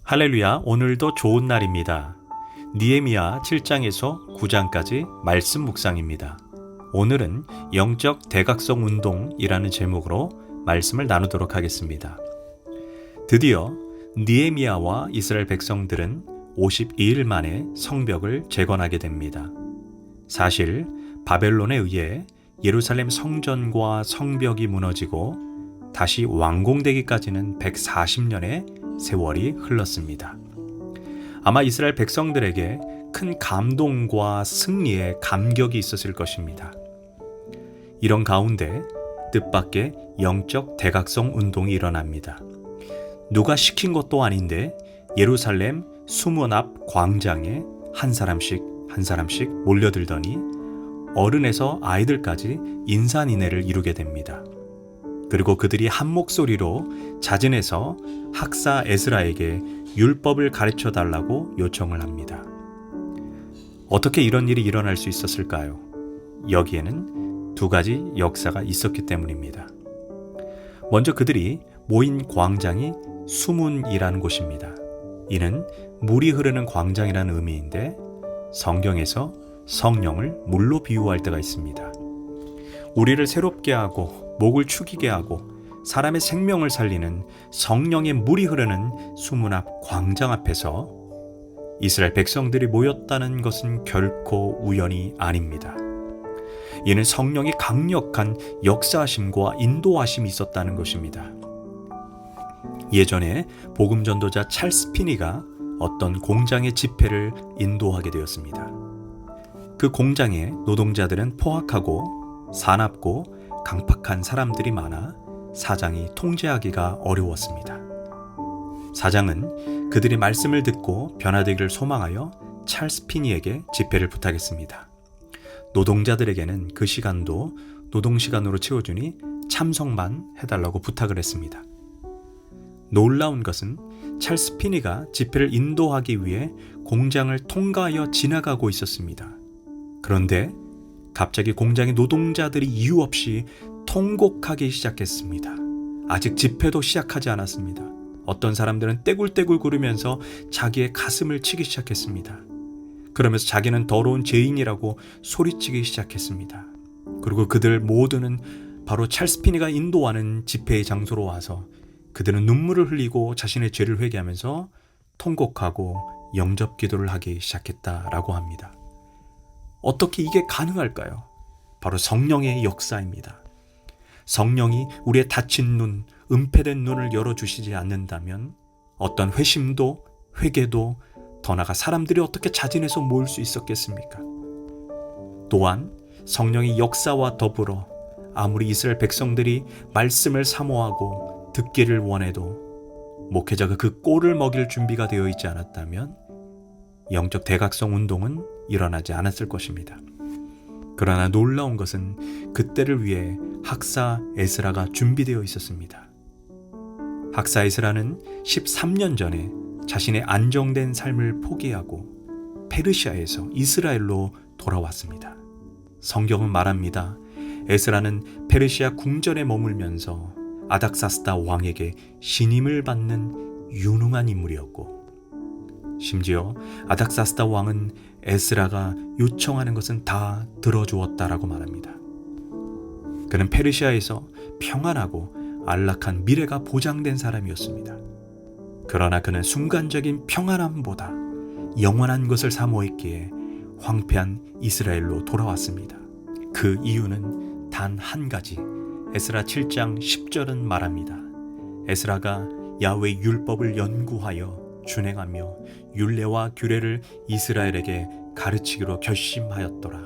할렐루야, 오늘도 좋은 날입니다. 느헤미야 7장에서 9장까지 말씀 묵상입니다. 오늘은 영적 대각성 운동이라는 제목으로 말씀을 나누도록 하겠습니다. 드디어 느헤미야와 이스라엘 백성들은 52일 만에 성벽을 재건하게 됩니다. 사실 바벨론에 의해 예루살렘 성전과 성벽이 무너지고 다시 완공되기까지는 140년의 세월이 흘렀습니다. 아마 이스라엘 백성들에게 큰 감동과 승리의 감격이 있었을 것입니다. 이런 가운데 뜻밖의 영적 대각성 운동이 일어납니다. 누가 시킨 것도 아닌데 예루살렘 수문 앞 광장에 한 사람씩 몰려들더니 어른에서 아이들까지 인산인해를 이루게 됩니다. 그리고 그들이 한 목소리로 자진해서 학사 에스라에게 율법을 가르쳐 달라고 요청을 합니다. 어떻게 이런 일이 일어날 수 있었을까요? 여기에는 두 가지 역사가 있었기 때문입니다. 먼저 그들이 모인 광장이 수문이라는 곳입니다. 이는 물이 흐르는 광장이라는 의미인데 성경에서 성령을 물로 비유할 때가 있습니다. 우리를 새롭게 하고 목을 축이게 하고 사람의 생명을 살리는 성령의 물이 흐르는 수문 앞 광장 앞에서 이스라엘 백성들이 모였다는 것은 결코 우연이 아닙니다. 이는 성령의 강력한 역사하심과 인도하심이 있었다는 것입니다. 예전에 복음 전도자 찰스 피니가 어떤 공장의 집회를 인도하게 되었습니다. 그 공장의 노동자들은 포악하고 사납고 강팍한 사람들이 많아 사장이 통제하기가 어려웠습니다. 사장은 그들이 말씀을 듣고 변화되기를 소망하여 찰스 피니에게 집회를 부탁했습니다. 노동자들에게는 그 시간도 노동시간으로 채워주니 참석만 해달라고 부탁을 했습니다. 놀라운 것은 찰스 피니가 집회를 인도하기 위해 공장을 통과하여 지나가고 있었습니다. 그런데 갑자기 공장의 노동자들이 이유 없이 통곡하기 시작했습니다. 아직 집회도 시작하지 않았습니다. 어떤 사람들은 떼굴떼굴 구르면서 자기의 가슴을 치기 시작했습니다. 그러면서 자기는 더러운 죄인이라고 소리치기 시작했습니다. 그리고 그들 모두는 바로 찰스 피니가 인도하는 집회의 장소로 와서 그들은 눈물을 흘리고 자신의 죄를 회개하면서 통곡하고 영접 기도를 하기 시작했다라고 합니다. 어떻게 이게 가능할까요? 바로 성령의 역사입니다. 성령이 우리의 닫힌 눈, 은폐된 눈을 열어주시지 않는다면 어떤 회심도 회개도 더 나아가 사람들이 어떻게 자진해서 모일 수 있었겠습니까? 또한 성령의 역사와 더불어 아무리 이스라엘 백성들이 말씀을 사모하고 듣기를 원해도 목회자가 그 꼴을 먹일 준비가 되어 있지 않았다면 영적 대각성 운동은 일어나지 않았을 것입니다. 그러나 놀라운 것은 그때를 위해 학사 에스라가 준비되어 있었습니다. 학사 에스라는 13년 전에 자신의 안정된 삶을 포기하고 페르시아에서 이스라엘로 돌아왔습니다. 성경은 말합니다. 에스라는 페르시아 궁전에 머물면서 아닥사스다 왕에게 신임을 받는 유능한 인물이었고 심지어 아닥사스다 왕은 에스라가 요청하는 것은 다 들어주었다라고 말합니다. 그는 페르시아에서 평안하고 안락한 미래가 보장된 사람이었습니다. 그러나 그는 순간적인 평안함보다 영원한 것을 사모했기에 황폐한 이스라엘로 돌아왔습니다. 그 이유는 단 한 가지, 에스라 7장 10절은 말합니다. 에스라가 야훼 율법을 연구하여 준행하며 율례와 규례를 이스라엘에게 가르치기로 결심하였더라.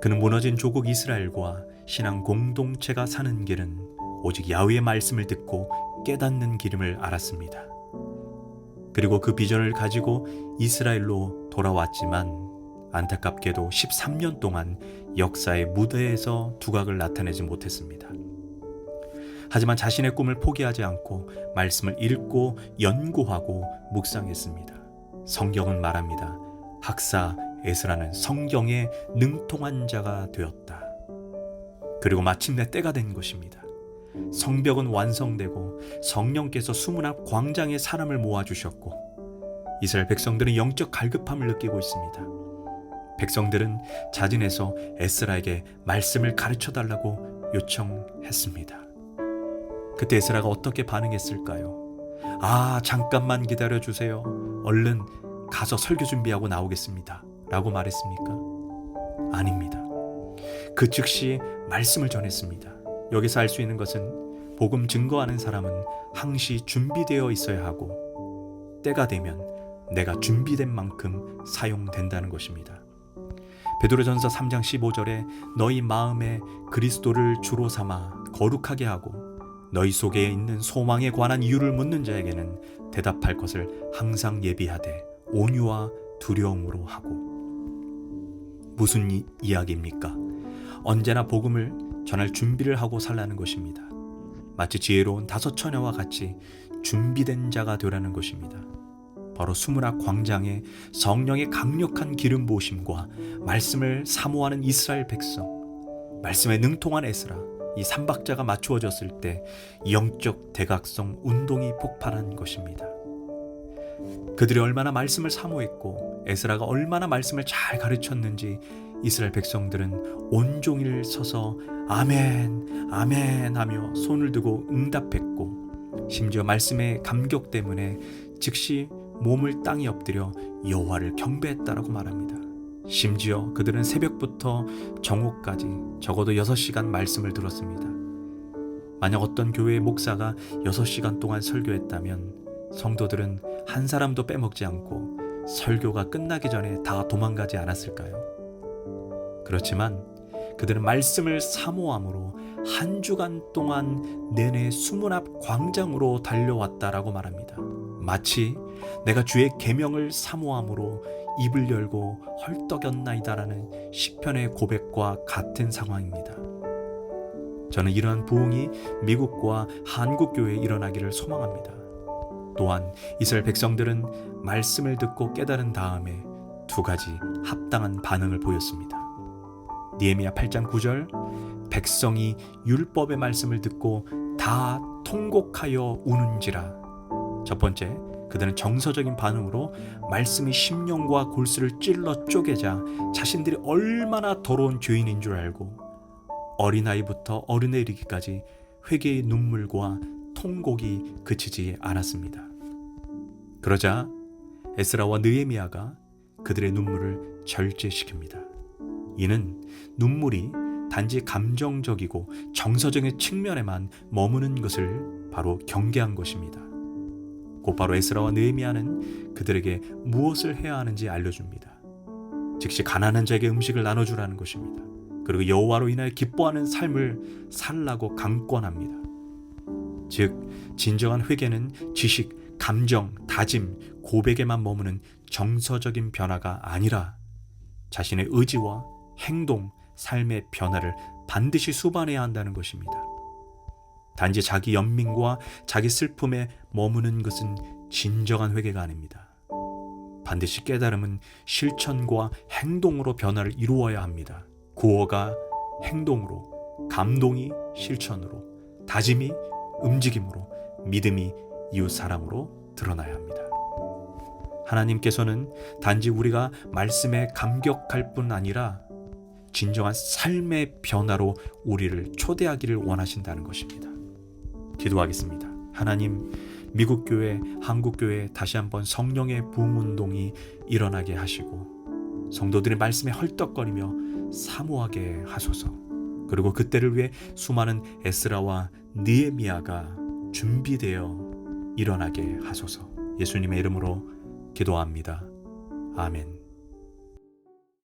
그는 무너진 조국 이스라엘과 신앙 공동체가 사는 길은 오직 야훼의 말씀을 듣고 깨닫는 길임을 알았습니다. 그리고 그 비전을 가지고 이스라엘로 돌아왔지만 안타깝게도 13년 동안 역사의 무대에서 두각을 나타내지 못했습니다. 하지만 자신의 꿈을 포기하지 않고 말씀을 읽고 연구하고 묵상했습니다. 성경은 말합니다. 학사 에스라는 성경에 능통한 자가 되었다. 그리고 마침내 때가 된 것입니다. 성벽은 완성되고 성령께서 수문 앞 광장에 사람을 모아주셨고 이스라엘 백성들은 영적 갈급함을 느끼고 있습니다. 백성들은 자진해서 에스라에게 말씀을 가르쳐달라고 요청했습니다. 그때 에스라가 어떻게 반응했을까요? 잠깐만 기다려주세요. 얼른 가서 설교 준비하고 나오겠습니다. 라고 말했습니까? 아닙니다. 그 즉시 말씀을 전했습니다. 여기서 알 수 있는 것은 복음 증거하는 사람은 항시 준비되어 있어야 하고 때가 되면 내가 준비된 만큼 사용된다는 것입니다. 베드로전서 3장 15절에 너희 마음에 그리스도를 주로 삼아 거룩하게 하고 너희 속에 있는 소망에 관한 이유를 묻는 자에게는 대답할 것을 항상 예비하되 온유와 두려움으로 하고. 무슨 이야기입니까? 언제나 복음을 전할 준비를 하고 살라는 것입니다. 마치 지혜로운 5 처녀와 같이 준비된 자가 되라는 것입니다. 바로 수문 앞 광장에 성령의 강력한 기름 부으심과 말씀을 사모하는 이스라엘 백성, 말씀에 능통한 에스라, 이 삼박자가 맞추어졌을 때 영적 대각성 운동이 폭발한 것입니다. 그들이 얼마나 말씀을 사모했고 에스라가 얼마나 말씀을 잘 가르쳤는지 이스라엘 백성들은 온종일 서서 아멘, 아멘 하며 손을 들고 응답했고 심지어 말씀의 감격 때문에 즉시 몸을 땅에 엎드려 여호와를 경배했다라고 말합니다. 심지어 그들은 새벽부터 정오까지 적어도 6시간 말씀을 들었습니다. 만약 어떤 교회의 목사가 6시간 동안 설교했다면 성도들은 한 사람도 빼먹지 않고 설교가 끝나기 전에 다 도망가지 않았을까요? 그렇지만 그들은 말씀을 사모함으로 한 주간 동안 내내 수문 앞 광장으로 달려왔다라고 말합니다. 마치 내가 주의 계명을 사모함으로 입을 열고 헐떡였나이다라는 시편의 고백과 같은 상황입니다. 저는 이러한 부흥이 미국과 한국 교회에 일어나기를 소망합니다. 또한 이스라엘 백성들은 말씀을 듣고 깨달은 다음에 2가지 합당한 반응을 보였습니다. 느헤미야 8장 9절 백성이 율법의 말씀을 듣고 다 통곡하여 우는지라. 첫 번째, 그들은 정서적인 반응으로 말씀이 심령과 골수를 찔러 쪼개자 자신들이 얼마나 더러운 죄인인 줄 알고 어린아이부터 어른에 이르기까지 회개의 눈물과 통곡이 그치지 않았습니다. 그러자 에스라와 느헤미야가 그들의 눈물을 절제시킵니다. 이는 눈물이 단지 감정적이고 정서적인 측면에만 머무는 것을 바로 경계한 것입니다. 곧바로 에스라와 느헤미야는 그들에게 무엇을 해야 하는지 알려줍니다. 즉시 가난한 자에게 음식을 나눠주라는 것입니다. 그리고 여호와로 인하여 기뻐하는 삶을 살라고 강권합니다. 즉 진정한 회개는 지식, 감정, 다짐, 고백에만 머무는 정서적인 변화가 아니라 자신의 의지와 행동, 삶의 변화를 반드시 수반해야 한다는 것입니다. 단지 자기 연민과 자기 슬픔에 머무는 것은 진정한 회개가 아닙니다. 반드시 깨달음은 실천과 행동으로 변화를 이루어야 합니다. 구호가 행동으로, 감동이 실천으로, 다짐이 움직임으로, 믿음이 이웃사랑으로 드러나야 합니다. 하나님께서는 단지 우리가 말씀에 감격할 뿐 아니라 진정한 삶의 변화로 우리를 초대하기를 원하신다는 것입니다. 기도하겠습니다. 하나님, 미국 교회, 한국 교회에 다시 한번 성령의 부흥운동이 일어나게 하시고 성도들의 말씀에 헐떡거리며 사모하게 하소서. 그리고 그때를 위해 수많은 에스라와 느헤미야가 준비되어 일어나게 하소서. 예수님의 이름으로 기도합니다. 아멘.